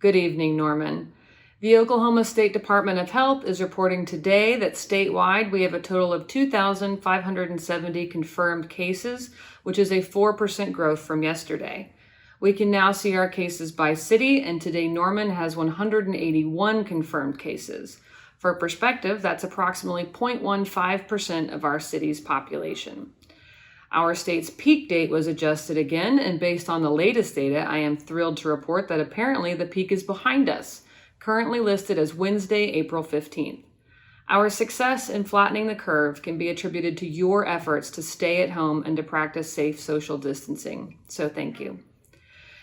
Good evening, Norman. The Oklahoma State Department of Health is reporting today that statewide we have a total of 2,570 confirmed cases, which is a 4% growth from yesterday. We can now see our cases by city, and today Norman has 181 confirmed cases. For perspective, that's approximately 0.15% of our city's population. Our state's peak date was adjusted again, and based on the latest data, I am thrilled to report that apparently the peak is behind us, currently listed as Wednesday, April 15th. Our success in flattening the curve can be attributed to your efforts to stay at home and to practice safe social distancing, so thank you.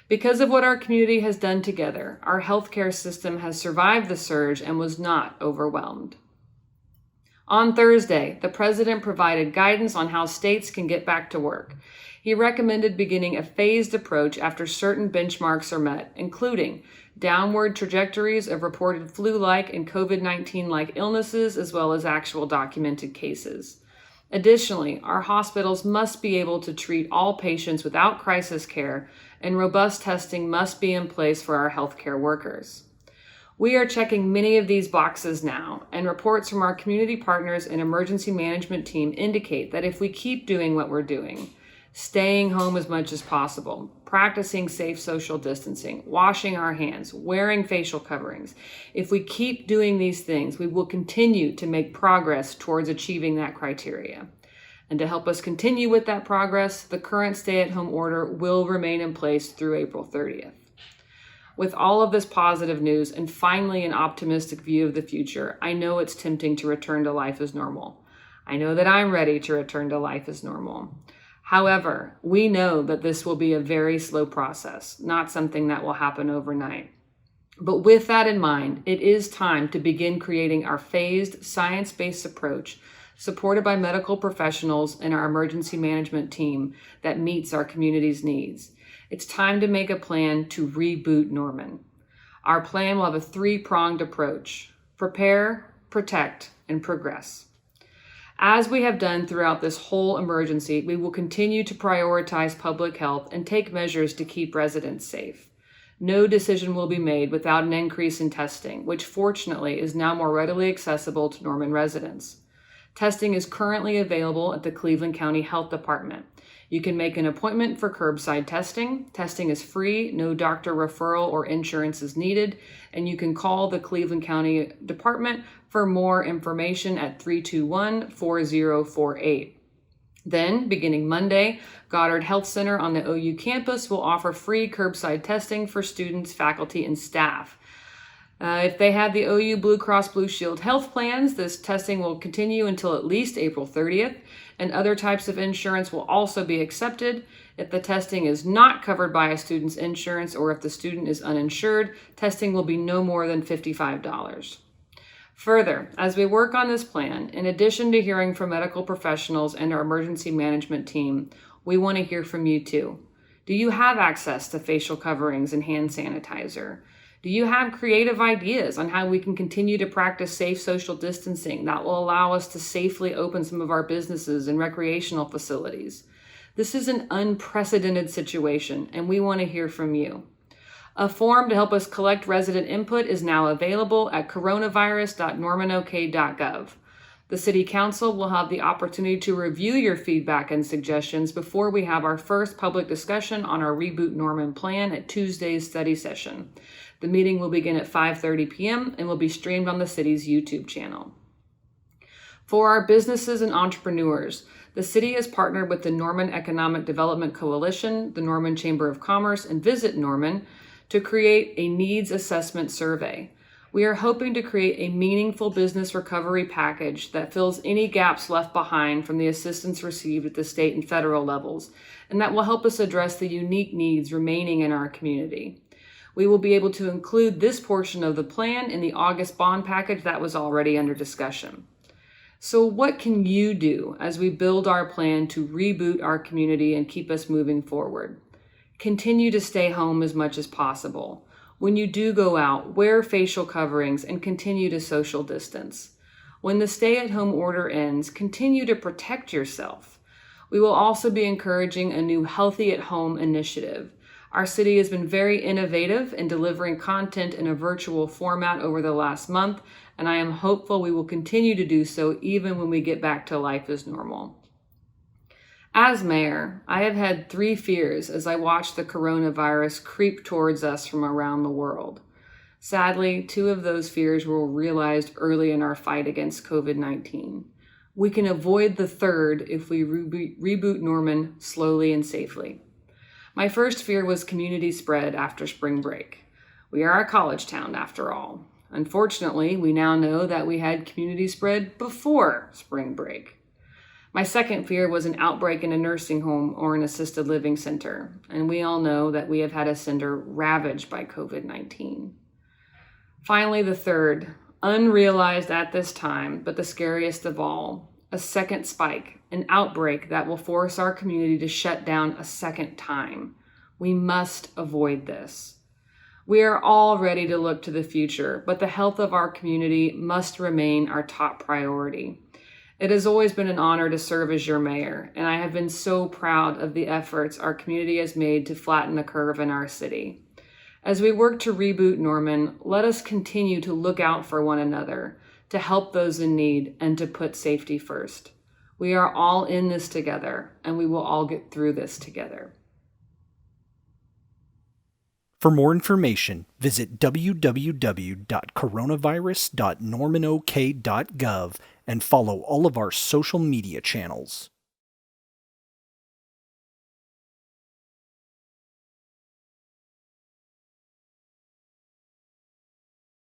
Because of what our community has done together, our healthcare system has survived the surge and was not overwhelmed. On Thursday, the president provided guidance on how states can get back to work. He recommended beginning a phased approach after certain benchmarks are met, including downward trajectories of reported flu-like and COVID-19-like illnesses, as well as actual documented cases. Additionally, our hospitals must be able to treat all patients without crisis care, and robust testing must be in place for our healthcare workers. We are checking many of these boxes now, and reports from our community partners and emergency management team indicate that if we keep doing what we're doing, staying home as much as possible, practicing safe social distancing, washing our hands, wearing facial coverings, if we keep doing these things, we will continue to make progress towards achieving that criteria. And to help us continue with that progress, the current stay-at-home order will remain in place through April 30th. With all of this positive news and finally an optimistic view of the future, I know it's tempting to return to life as normal. I know that I'm ready to return to life as normal. However, we know that this will be a very slow process, not something that will happen overnight. But with that in mind, it is time to begin creating our phased, science-based approach supported by medical professionals and our emergency management team that meets our community's needs. It's time to make a plan to reboot Norman. Our plan will have a three-pronged approach: prepare, protect, and progress. As we have done throughout this whole emergency, we will continue to prioritize public health and take measures to keep residents safe. No decision will be made without an increase in testing, which fortunately is now more readily accessible to Norman residents. Testing is currently available at the Cleveland County Health Department. You can make an appointment for curbside testing. Testing is free, no doctor referral or insurance is needed, and you can call the Cleveland County Department for more information at 321-4048. Then, beginning Monday, Goddard Health Center on the OU campus will offer free curbside testing for students, faculty, and staff. If they have the OU Blue Cross Blue Shield health plans, this testing will continue until at least April 30th, and other types of insurance will also be accepted. If the testing is not covered by a student's insurance or if the student is uninsured, testing will be no more than $55. Further, as we work on this plan, in addition to hearing from medical professionals and our emergency management team, we want to hear from you too. Do you have access to facial coverings and hand sanitizer? Do you have creative ideas on how we can continue to practice safe social distancing that will allow us to safely open some of our businesses and recreational facilities? This is an unprecedented situation, and we want to hear from you. A form to help us collect resident input is now available at coronavirus.normanok.gov. The City Council will have the opportunity to review your feedback and suggestions before we have our first public discussion on our Reboot Norman plan at Tuesday's study session. The meeting will begin at 5:30 p.m. and will be streamed on the city's YouTube channel. For our businesses and entrepreneurs, the city has partnered with the Norman Economic Development Coalition, the Norman Chamber of Commerce, and Visit Norman to create a needs assessment survey. We are hoping to create a meaningful business recovery package that fills any gaps left behind from the assistance received at the state and federal levels, and that will help us address the unique needs remaining in our community. We will be able to include this portion of the plan in the August bond package that was already under discussion. So what can you do as we build our plan to reboot our community and keep us moving forward? Continue to stay home as much as possible. When you do go out, wear facial coverings and continue to social distance. When the stay-at-home order ends, continue to protect yourself. We will also be encouraging a new Healthy at Home initiative. Our city has been very innovative in delivering content in a virtual format over the last month, and I am hopeful we will continue to do so even when we get back to life as normal. As mayor, I have had 3 fears as I watched the coronavirus creep towards us from around the world. Sadly, 2 of those fears were realized early in our fight against COVID-19. We can avoid the third if we reboot Norman slowly and safely. My first fear was community spread after spring break. We are a college town after all. Unfortunately, we now know that we had community spread before spring break. My second fear was an outbreak in a nursing home or an assisted living center, and we all know that we have had a center ravaged by COVID-19. Finally, the third, unrealized at this time, but the scariest of all, a second spike, an outbreak that will force our community to shut down a second time. We must avoid this. We are all ready to look to the future, but the health of our community must remain our top priority. It has always been an honor to serve as your mayor, and I have been so proud of the efforts our community has made to flatten the curve in our city. As we work to reboot Norman, let us continue to look out for one another, to help those in need, and to put safety first. We are all in this together, and we will all get through this together. For more information, visit www.coronavirus.normanok.gov and follow all of our social media channels.